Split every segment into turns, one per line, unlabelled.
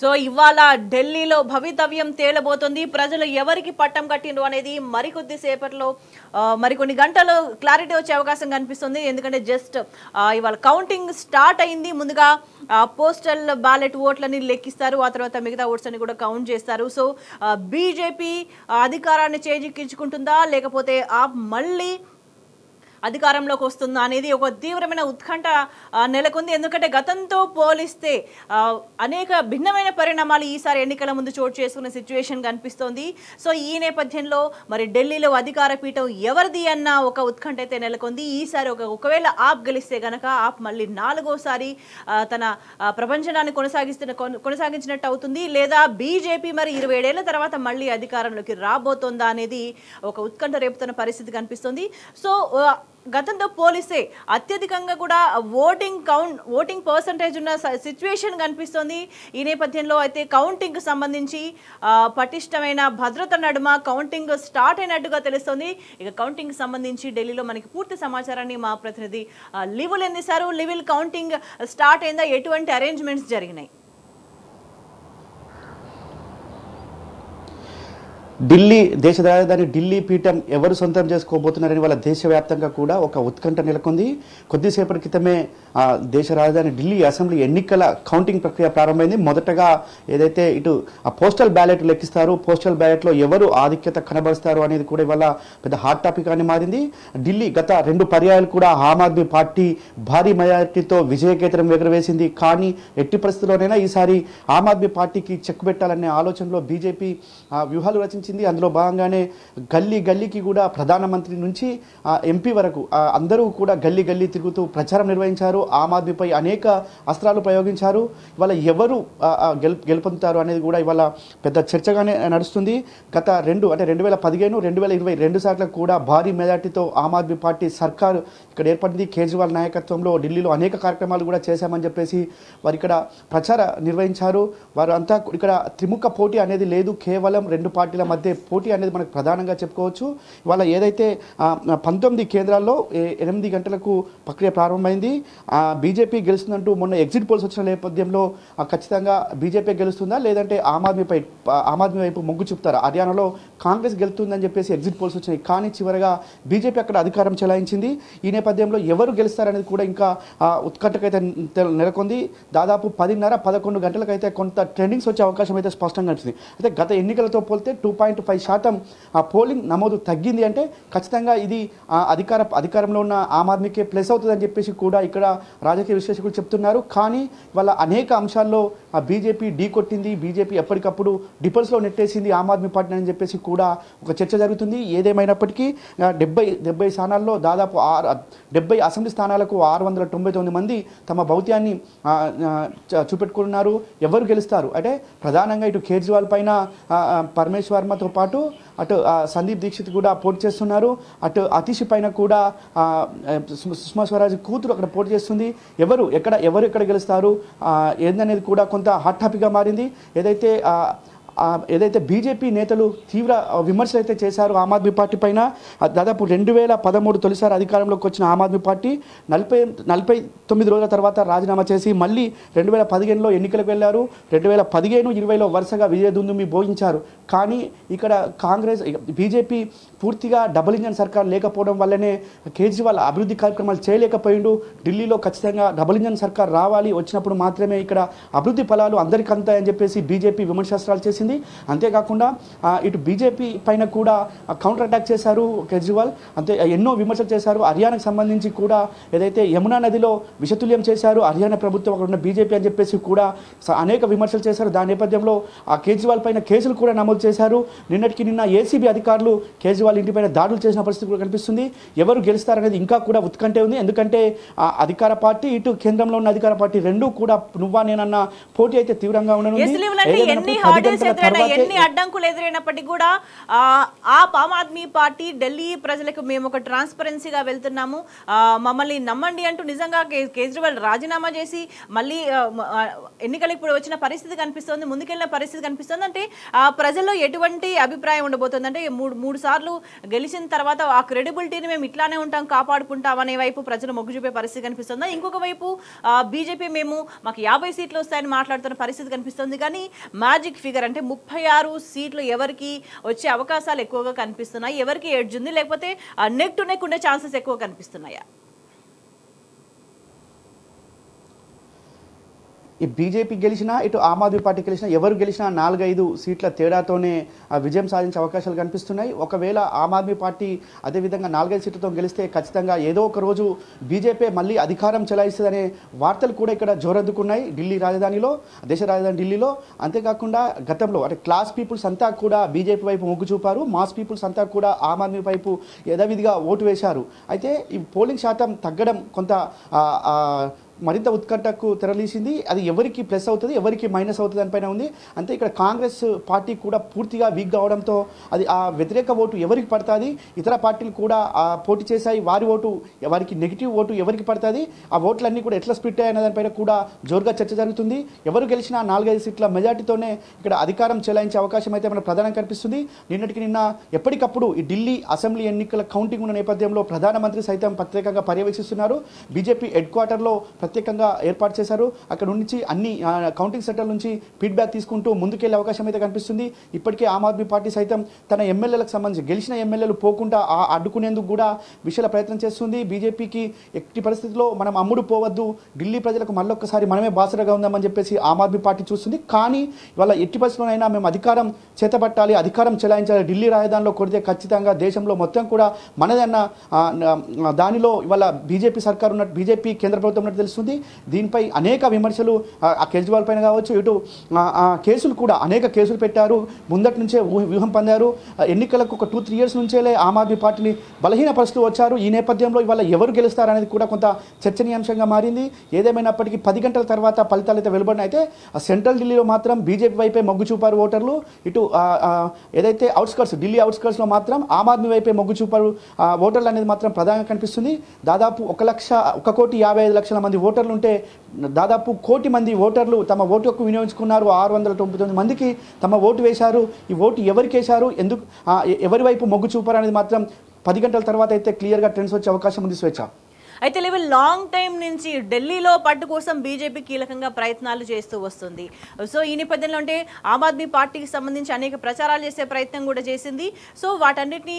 So ఇవాళ ఢిల్లీలో భవితవ్యం తేలబోతుంది. ప్రజలు ఎవరికి పట్టం కట్టిండ్రు అనేది మరికొద్ది సేపట్లో మరికొన్ని గంటలు క్లారిటీ వచ్చే అవకాశం కనిపిస్తుంది. ఎందుకంటే జస్ట్ ఇవాళ కౌంటింగ్ స్టార్ట్ అయింది. ముందుగా పోస్టల్ బ్యాలెట్ ఓట్లని లెక్కిస్తారు, ఆ తర్వాత మిగతా ఓట్స్ అని కూడా కౌంట్ చేస్తారు. సో బీజేపీ అధికారాన్ని చేజిక్కించుకుంటుందా లేకపోతే మళ్ళీ అధికారంలోకి వస్తుందా అనేది ఒక తీవ్రమైన ఉత్కంఠ నెలకొంది. ఎందుకంటే గతంతో పోలిస్తే అనేక భిన్నమైన పరిణామాలు ఈసారి ఎన్నికల ముందు చోటు చేసుకున్న సిచ్యువేషన్ కనిపిస్తోంది. సో ఈ నేపథ్యంలో మరి ఢిల్లీలో అధికార పీఠం ఎవరిది అన్న ఒక ఉత్కంఠ అయితే నెలకొంది. ఈసారి ఒకవేళ ఆప్ గెలిస్తే గనక ఆప్ మళ్ళీ 4వసారి తన ప్రపంచనాన్ని కొనసాగించినట్టు అవుతుంది, లేదా బీజేపీ మరి 27 ఏళ్ల తర్వాత మళ్ళీ అధికారంలోకి రాబోతోందా అనేది ఒక ఉత్కంఠ రేపుతున్న పరిస్థితి కనిపిస్తుంది. సో గతంతో పోలిస్తే అత్యధికంగా కూడా ఓటింగ్ పర్సంటేజ్ ఉన్న సిచ్యువేషన్ కనిపిస్తుంది. ఈ నేపథ్యంలో అయితే కౌంటింగ్కి సంబంధించి పటిష్టమైన భద్రత నడుమ కౌంటింగ్ స్టార్ట్ అయినట్టుగా తెలుస్తుంది. ఇక కౌంటింగ్ సంబంధించి ఢిల్లీలో మనకి పూర్తి సమాచారాన్ని మా ప్రతినిధి లివుల్ అందిస్తారు. లివుల్, కౌంటింగ్ స్టార్ట్ అయిందా, ఎటువంటి అరేంజ్మెంట్స్ జరిగినాయి?
ఢిల్లీ దేశ రాజధాని ఢిల్లీ పీఠం ఎవరు సొంతం చేసుకోబోతున్నారని వాళ్ళ దేశవ్యాప్తంగా కూడా ఒక ఉత్కంఠ నెలకొంది. కొద్దిసేపటి క్రితమే దేశ రాజధాని ఢిల్లీ అసెంబ్లీ ఎన్నికల కౌంటింగ్ ప్రక్రియ ప్రారంభమైంది. మొదటగా ఏదైతే ఇటు పోస్టల్ బ్యాలెట్ లెక్కిస్తారు, పోస్టల్ బ్యాలెట్లో ఎవరు ఆధిక్యత కనబరుస్తారు అనేది కూడా ఇవాళ పెద్ద హాట్ టాపిక్ అని మారింది. ఢిల్లీ గత 2 పర్యాయాలు కూడా ఆమ్ ఆద్మీ పార్టీ భారీ మెజారిటీతో విజయకేతనం ఎగురవేసింది. కానీ ఎట్టి పరిస్థితుల్లోనైనా ఈసారి ఆమ్ ఆద్మీ పార్టీకి చెక్ పెట్టాలనే ఆలోచనలో బీజేపీ వ్యూహాలు రచించింది. అందులో భాగంగానే గల్లీ కూడా ప్రధానమంత్రి నుంచి ఎంపీ వరకు అందరూ కూడా గల్లీ తిరుగుతూ ప్రచారం నిర్వహించారు. ఆమ్ ఆద్మీపై అనేక అస్త్రాలు ప్రయోగించారు. ఇవాళ ఎవరు గెలుపొందుతారు అనేది కూడా ఇవాళ పెద్ద చర్చగానే నడుస్తుంది. గత 2015, 2020 2 సార్లు కూడా భారీ మెజార్టీతో ఆమ్ ఆద్మీ పార్టీ సర్కారు ఇక్కడ ఏర్పడింది. కేజ్రీవాల్ నాయకత్వంలో ఢిల్లీలో అనేక కార్యక్రమాలు కూడా చేశామని చెప్పేసి వారు ఇక్కడ ప్రచార నిర్వహించారు. వారు అంతా ఇక్కడ త్రిముఖ పోటీ అనేది లేదు, కేవలం 2 పార్టీల మధ్య పోటీ అనేది మనకు ప్రధానంగా చెప్పుకోవచ్చు. ఇవాళ ఏదైతే 19 కేంద్రాల్లో 8 గంటలకు ప్రక్రియ ప్రారంభమైంది. బీజేపీ గెలుస్తుందంటూ మొన్న ఎగ్జిట్ పోల్స్ వచ్చిన నేపథ్యంలో ఖచ్చితంగా బీజేపీ గెలుస్తుందా లేదంటే ఆమ్ ఆద్మీ వైపు మొగ్గు చూపుతారా? హర్యానాలో కాంగ్రెస్ గెలుస్తుందని చెప్పేసి ఎగ్జిట్ పోల్స్ వచ్చినాయి, కానీ చివరగా బీజేపీ అక్కడ అధికారం చెలాయించింది. ఈ నేపథ్యంలో ఎవరు గెలుస్తారనేది కూడా ఇంకా ఉత్కంఠకైతే నెలకొంది. దాదాపు 10:30-11 గంటలకైతే కొంత ట్రెండింగ్స్ వచ్చే అవకాశం అయితే స్పష్టంగా కనిపిస్తుంది. అయితే గత ఎన్నికలతో పోలితే 2.5% పోలింగ్ నమోదు తగ్గింది. అంటే ఖచ్చితంగా ఇది అధికారంలో ఉన్న ఆమ్ ఆద్మీకే ప్లస్ అవుతుందని చెప్పేసి కూడా ఇక్కడ రాజకీయ విశ్లేషకులు చెప్తున్నారు. కానీ వాళ్ళ అనేక అంశాల్లో బీజేపీ ఢీ కొట్టింది, బీజేపీ ఎప్పటికప్పుడు డిఫెన్స్లో నెట్టేసింది ఆమ్ ఆద్మీ పార్టీ అని చెప్పేసి కూడా ఒక చర్చ జరుగుతుంది. ఏదేమైనప్పటికీ 70 స్థానాల్లో దాదాపు 70 అసెంబ్లీ స్థానాలకు 699 మంది తమ భౌత్యాన్ని చూపెట్టుకున్నారు. ఎవరు గెలుస్తారు అంటే ప్రధానంగా ఇటు కేజ్రీవాల్ పైన పరమేశ్వర్ వర్మతో పాటు అటు సందీప్ దీక్షిత్ కూడా పోటీ చేస్తున్నారు. అటు అతీష్ పైన కూడా సుష్మా స్వరాజ్ కూతురు అక్కడ పోటీ చేస్తుంది. ఎవరు ఎక్కడ గెలుస్తారు ఏందనేది కూడా కొంత హాట్ టాపిక్గా మారింది. ఏదైతే బీజేపీ నేతలు తీవ్ర విమర్శలు అయితే చేశారు ఆమ్ ఆద్మీ పార్టీ పైన. దాదాపు 2013 తొలిసారి అధికారంలోకి వచ్చిన ఆమ్ ఆద్మీ పార్టీ 49 రోజుల తర్వాత రాజీనామా చేసి మళ్ళీ 2015లో ఎన్నికలకు వెళ్ళారు. 2015, 2020లో వరుసగా విజయదుందుమి భోగించారు. కానీ ఇక్కడ బీజేపీ పూర్తిగా డబుల్ ఇంజన్ సర్కార్ లేకపోవడం వల్లనే కేజ్రీవాల్ అభివృద్ధి కార్యక్రమాలు చేయలేకపోయిండు. ఢిల్లీలో ఖచ్చితంగా డబుల్ ఇంజన్ సర్కార్ రావాలి, వచ్చినప్పుడు మాత్రమే ఇక్కడ అభివృద్ధి ఫలాలు అందరికీ అందుతాయని చెప్పేసి బీజేపీ విమర్శనాలు చేసింది. అంతేకాకుండా ఇటు బీజేపీ పైన కూడా కౌంటర్ అటాక్ చేశారు కేజ్రీవాల్. ఎన్నో విమర్శలు చేశారు. హర్యానాకు సంబంధించి కూడా ఏదైతే యమునా నదిలో విషతుల్యం చేశారు హర్యానా ప్రభుత్వం, అక్కడ ఉన్న బీజేపీ అని చెప్పేసి కూడా అనేక విమర్శలు చేశారు. దాని నేపథ్యంలో కేజ్రీవాల్ పైన కేసులు కూడా నమోదు చేశారు. నిన్న ఏసీబీ అధికారులు కేజ్రీవాల్ ఇంటిపైన దాడులు చేసిన పరిస్థితి కూడా కనిపిస్తుంది. ఎవరు గెలుస్తారనేది ఇంకా కూడా ఉత్కంఠే ఉంది. ఎందుకంటే అధికార పార్టీ ఇటు కేంద్రంలో ఉన్న అధికార పార్టీ రెండూ కూడా నువ్వా నేనన్న పోటీ అయితే తీవ్రంగా ఉండనుంది.
ఎదురైనా ఎన్ని అడ్డంకులు ఎదురైనప్పటికీ కూడా ఆమ్ ఆద్మీ పార్టీ ఢిల్లీ ప్రజలకు మేము ఒక ట్రాన్స్పరెన్సీగా వెళ్తున్నాము, మమ్మల్ని నమ్మండి అంటూ నిజంగా కేజ్రీవాల్ రాజీనామా చేసి మళ్ళీ ఎన్నికలు ఇప్పుడు వచ్చిన పరిస్థితి కనిపిస్తోంది, ముందుకెళ్ళిన పరిస్థితి కనిపిస్తుంది. అంటే ప్రజల్లో ఎటువంటి అభిప్రాయం ఉండబోతుంది అంటే మూడు సార్లు గెలిచిన తర్వాత ఆ క్రెడిబిలిటీని మేము ఇట్లానే ఉంటాం కాపాడుకుంటాం అనే వైపు ప్రజలు మొగ్గు చూపే పరిస్థితి కనిపిస్తుందా? ఇంకొక వైపు బీజేపీ మాకు 50 సీట్లు వస్తాయని మాట్లాడుతున్న పరిస్థితి కనిపిస్తుంది. కానీ మ్యాజిక్ ఫిగర్ అంటే 36 సీట్లు ఎవరికి వచ్చే అవకాశాలు ఎక్కువగా కనిపిస్తున్నాయి, ఎవరికి ఎడ్జ్ ఉంది, లేకపోతే నెక్ టు నెక్ ఉండే ఛాన్సెస్ ఎక్కువ కనిపిస్తున్నాయా?
ఈ బీజేపీ గెలిచినా ఇటు ఆమ్ ఆద్మీ పార్టీ గెలిచినా ఎవరు గెలిచినా 4-5 సీట్ల తేడాతోనే విజయం సాధించే అవకాశాలు కనిపిస్తున్నాయి. ఒకవేళ ఆమ్ ఆద్మీ పార్టీ అదేవిధంగా 4-5 సీట్లతో గెలిస్తే ఖచ్చితంగా ఏదో ఒక రోజు బీజేపీ మళ్ళీ అధికారం చెలాయిస్తుందనే వార్తలు కూడా ఇక్కడ జోరందుకున్నాయి ఢిల్లీ రాజధానిలో, దేశ రాజధాని ఢిల్లీలో. అంతేకాకుండా గతంలో అంటే క్లాస్ పీపుల్స్ అంతా కూడా బీజేపీ వైపు మొగ్గు చూపారు, మాస్ పీపుల్స్ అంతా కూడా ఆమ్ ఆద్మీ వైపు యథావిధిగా ఓటు వేశారు. అయితే ఈ పోలింగ్ శాతం తగ్గడం కొంత మరింత ఉత్కంఠకు తెరలేసింది. అది ఎవరికి ప్లస్ అవుతుంది, ఎవరికి మైనస్ అవుతుంది దానిపైన ఉంది. అంతే ఇక్కడ కాంగ్రెస్ పార్టీ కూడా పూర్తిగా వీక్ అవడంతో అది ఆ వ్యతిరేక ఓటు ఎవరికి పడుతుంది, ఇతర పార్టీలు కూడా పోటీ చేశాయి, వారికి నెగిటివ్ ఓటు ఎవరికి పడుతుంది, ఆ ఓట్లన్నీ కూడా ఎట్లా స్ప్లిట్ అయ్యాయన్న దానిపైన కూడా జోరుగా చర్చ జరుగుతుంది. ఎవరు గెలిచినా 4-5 సీట్ల మెజార్టీతోనే ఇక్కడ అధికారం చెలాయించే అవకాశం అయితే మన ప్రధానంగా కనిపిస్తుంది. నిన్న ఎప్పటికప్పుడు ఈ ఢిల్లీ అసెంబ్లీ ఎన్నికల కౌంటింగ్ ఉన్న నేపథ్యంలో ప్రధానమంత్రి సైతం ప్రత్యేకంగా పర్యవేక్షిస్తున్నారు. బీజేపీ హెడ్ క్వార్టర్లో ప్రత్యేకంగా ఏర్పాటు చేశారు. అక్కడ నుంచి అన్ని కౌంటింగ్ సెంటర్ నుంచి ఫీడ్బ్యాక్ తీసుకుంటూ ముందుకెళ్లే అవకాశం అయితే కనిపిస్తుంది. ఇప్పటికే ఆమ్ ఆద్మీ పార్టీ సైతం తన ఎమ్మెల్యేలకు సంబంధించి గెలిచిన ఎమ్మెల్యేలు పోకుండా అడ్డుకునేందుకు కూడా విషయాల ప్రయత్నం చేస్తుంది. బీజేపీకి ఎట్టి పరిస్థితుల్లో మనం అమ్ముడు పోవద్దు, ఢిల్లీ ప్రజలకు మళ్ళొక్కసారి మనమే బాసరగా ఉందామని చెప్పేసి ఆమ్ ఆద్మీ పార్టీ చూస్తుంది. కానీ ఇవాళ ఎట్టి పరిస్థితుల్లోనైనా మేము అధికారం చేతపట్టాలి, అధికారం చెలాయించాలి, ఢిల్లీ రాజధానిలో కొడితే ఖచ్చితంగా దేశంలో మొత్తం కూడా మనదన్న దానిలో ఇవాళ బీజేపీ సర్కార్ ఉన్నట్టు, బీజేపీ కేంద్ర ప్రభుత్వం ఉన్నట్టు తెలుస్తుంది. దీనిపై అనేక విమర్శలు కేజ్రీవాల్ పైన కావచ్చు, ఇటు కేసులు కూడా అనేక కేసులు పెట్టారు, ముందటి నుంచే వ్యూహం పొందారు. ఎన్నికలకు ఒక 2-3 ఇయర్స్ నుంచేలే ఆమ్ ఆద్మీ పార్టీని బలహీనపరుస్తూ వచ్చారు. ఈ నేపథ్యంలో ఇవాళ ఎవరు గెలుస్తారనేది కూడా కొంత చర్చనీయాంశంగా మారింది. ఏదేమైనప్పటికీ 10 గంటల తర్వాత ఫలితాలు అయితే వెలువడిన అయితే సెంట్రల్ ఢిల్లీలో మాత్రం బీజేపీ వైపే మొగ్గు చూపారు ఓటర్లు. ఇటు ఏదైతే ఢిల్లీ అవుట్స్కర్ట్స్లో మాత్రం ఆమ్ ఆద్మీ వైపే మొగ్గు చూపారు ఓటర్లు అనేది మాత్రం ప్రధానంగా కనిపిస్తుంది. దాదాపు 1,55,00,000 మంది ఓటర్లు ఉంటే దాదాపు 1 కోటి మంది ఓటర్లు తమ ఓటు హక్కు వినియోగించుకున్నారు. 699 మందికి తమ ఓటు వేశారు. ఈ ఓటు ఎవరికి వేశారు, ఎందుకు, ఎవరి వైపు మొగ్గు చూపారు అనేది మాత్రం 10 గంటల తర్వాత అయితే క్లియర్గా ట్రెండ్స్ వచ్చే అవకాశం ఉంది. స్వేచ్ఛ
అయితే లెవెల్ లాంగ్ టైం నుంచి ఢిల్లీలో పట్టు కోసం బీజేపీ కీలకంగా ప్రయత్నాలు చేస్తూ వస్తుంది. సో ఈ నేపథ్యంలో అంటే ఆమ్ ఆద్మీ పార్టీకి సంబంధించి అనేక ప్రచారాలు చేసే ప్రయత్నం కూడా చేసింది. సో వాటన్నిటినీ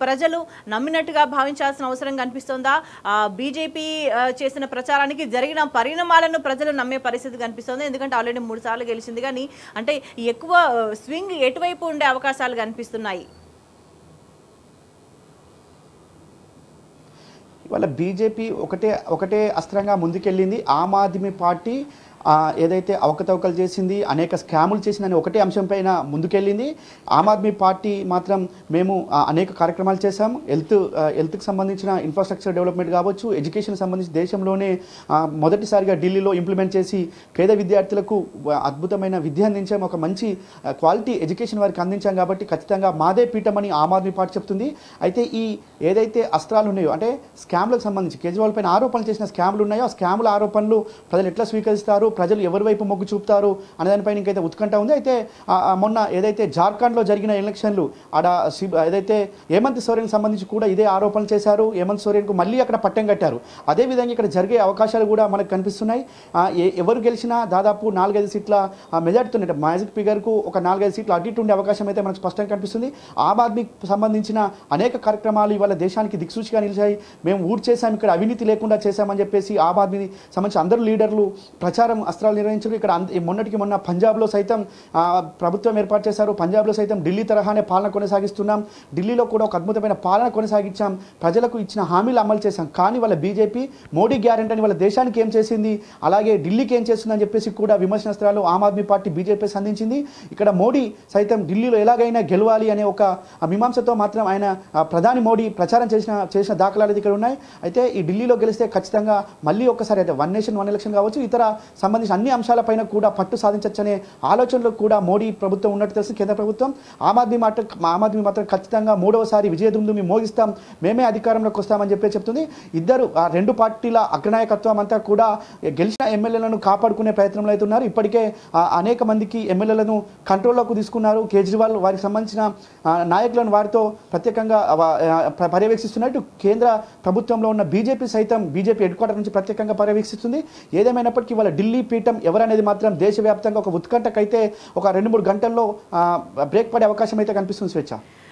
ప్రజలు నమ్మినట్టుగా భావించాల్సిన అవసరం కనిపిస్తుందా? బీజేపీ చేసిన ప్రచారానికి జరిగిన పరిణామాలను ప్రజలు నమ్మే పరిస్థితి కనిపిస్తుంది. ఎందుకంటే ఆల్రెడీ 3 సార్లు గెలిచింది. కానీ అంటే ఎక్కువ స్వింగ్ ఎటువైపు ఉండే అవకాశాలు కనిపిస్తున్నాయి?
ఇవాళ బీజేపీ ఒకటే అస్త్రంగా ముందుకెళ్ళింది. ఆమ్ ఆద్మీ పార్టీ ఏదైతే అవకతవకలు చేసింది, అనేక స్కాములు చేసిందని ఒకటే అంశం పైన ముందుకెళ్ళింది. ఆమ్ ఆద్మీ పార్టీ మాత్రం మేము అనేక కార్యక్రమాలు చేశాం. హెల్త్కి సంబంధించిన ఇన్ఫ్రాస్ట్రక్చర్ డెవలప్మెంట్ కావచ్చు, ఎడ్యుకేషన్ సంబంధించి దేశంలోనే మొదటిసారిగా ఢిల్లీలో ఇంప్లిమెంట్ చేసి పేద విద్యార్థులకు అద్భుతమైన విద్య అందించాం, ఒక మంచి క్వాలిటీ ఎడ్యుకేషన్ వారికి అందించాం. కాబట్టి ఖచ్చితంగా మాదే పీఠమని ఆమ్ ఆద్మీ పార్టీ చెప్తుంది. అయితే ఈ ఏదైతే అస్త్రాలు ఉన్నాయో అంటే స్కామ్లకు సంబంధించి కేజ్రీవాల్ పైన ఆరోపణలు చేసిన స్కామ్లు ఉన్నాయో ఆ స్కాముల ఆరోపణలు ప్రజలు ఎట్లా స్వీకరిస్తారు, ప్రజలు ఎవరి వైపు మొగ్గు చూపుతారు అనే దానిపైన ఇంకైతే ఉత్కంఠ ఉంది. అయితే మొన్న ఏదైతే జార్ఖండ్లో జరిగిన ఎలక్షన్లు ఏదైతే హేమంత్ సోరెన్కి సంబంధించి కూడా ఇదే ఆరోపణలు చేశారు. హేమంత్ సోరెన్కు మళ్ళీ అక్కడ పట్టం కట్టారు. అదేవిధంగా ఇక్కడ జరిగే అవకాశాలు కూడా మనకు కనిపిస్తున్నాయి. ఎవరు గెలిచినా దాదాపు 4-5 సీట్ల మెజార్టీతో మ్యాజిక్ ఫిగర్కు ఒక 4-5 సీట్లు అటు ఇటు ఉండే అవకాశం అయితే మనకు స్పష్టంగా కనిపిస్తుంది. ఆమ్ ఆద్మీకి సంబంధించిన అనేక కార్యక్రమాలు ఇవాళ దేశానికి దిక్సూచిగా నిలిచాయి. మేము ఊరు చేశాం, ఇక్కడ అవినీతి లేకుండా చేశామని చెప్పేసి ఆమ్ ఆద్మీకి సంబంధించి అందరూ లీడర్లు ప్రచారం అస్త్రాలు నిర్వహించారు. ఇక్కడ మొన్నటికి మొన్న పంజాబ్లో సైతం ప్రభుత్వం ఏర్పాటు చేశారు. పంజాబ్లో సైతం ఢిల్లీ తరహానే పాలన కొనసాగిస్తున్నాం, ఢిల్లీలో కూడా ఒక అద్భుతమైన పాలన కొనసాగించాం, ప్రజలకు ఇచ్చిన హామీలు అమలు చేశాం. కానీ వాళ్ళ బీజేపీ మోడీ గ్యారెంటీ అని వాళ్ళ దేశానికి ఏం చేసింది, అలాగే ఢిల్లీకి ఏం చేస్తుందని చెప్పేసి కూడా విమర్శనాస్త్రాలు ఆమ్ ఆద్మీ పార్టీ బీజేపీ సంధించింది. ఇక్కడ మోడీ సైతం ఢిల్లీలో ఎలాగైనా గెలవాలి అనే ఒక మీమాంసతో మాత్రం ఆయన ప్రధాని మోడీ ప్రచారం చేసిన దాఖలాలు ఇక్కడ ఉన్నాయి. అయితే ఈ ఢిల్లీలో గెలిస్తే ఖచ్చితంగా మళ్ళీ ఒక్కసారి అయితే 1 నేషన్ 1 ఎలక్షన్ కావచ్చు, ఇతర సంబంధించిన అన్ని అంశాలపైన కూడా పట్టు సాధించవచ్చనే ఆలోచనలో కూడా మోడీ ప్రభుత్వం ఉన్నట్టు తెలుసు. కేంద్ర ప్రభుత్వం ఆమ్ ఆద్మీ మాత్రం ఖచ్చితంగా మూడవసారి విజయదుందుమి మోగిస్తాం, మేమే అధికారంలోకి వస్తామని చెప్తుంది. ఇద్దరు ఆ రెండు పార్టీల అగ్రనాయకత్వం అంతా కూడా గెలిచిన ఎమ్మెల్యేలను కాపాడుకునే ప్రయత్నంలో అయితే ఉన్నారు. ఇప్పటికే అనేక మందికి ఎమ్మెల్యేలను కంట్రోల్లోకి తీసుకున్నారు. కేజ్రీవాల్ వారికి సంబంధించిన నాయకులను వారితో ప్రత్యేకంగా పర్యవేక్షిస్తున్నట్టు కేంద్ర ప్రభుత్వంలో ఉన్న బీజేపీ సైతం బీజేపీ హెడ్ క్వార్టర్ నుంచి ప్రత్యేకంగా పర్యవేక్షిస్తుంది. ఏదేమైనప్పటికీ వాళ్ళ ఢిల్లీ పీఠం ఎవరనేది మాత్రం దేశవ్యాప్తంగా ఒక ఉత్కంఠకైతే ఒక 2-3 గంటల్లో బ్రేక్ పడే అవకాశం అయితే కనిపిస్తుంది. స్వేచ్ఛ.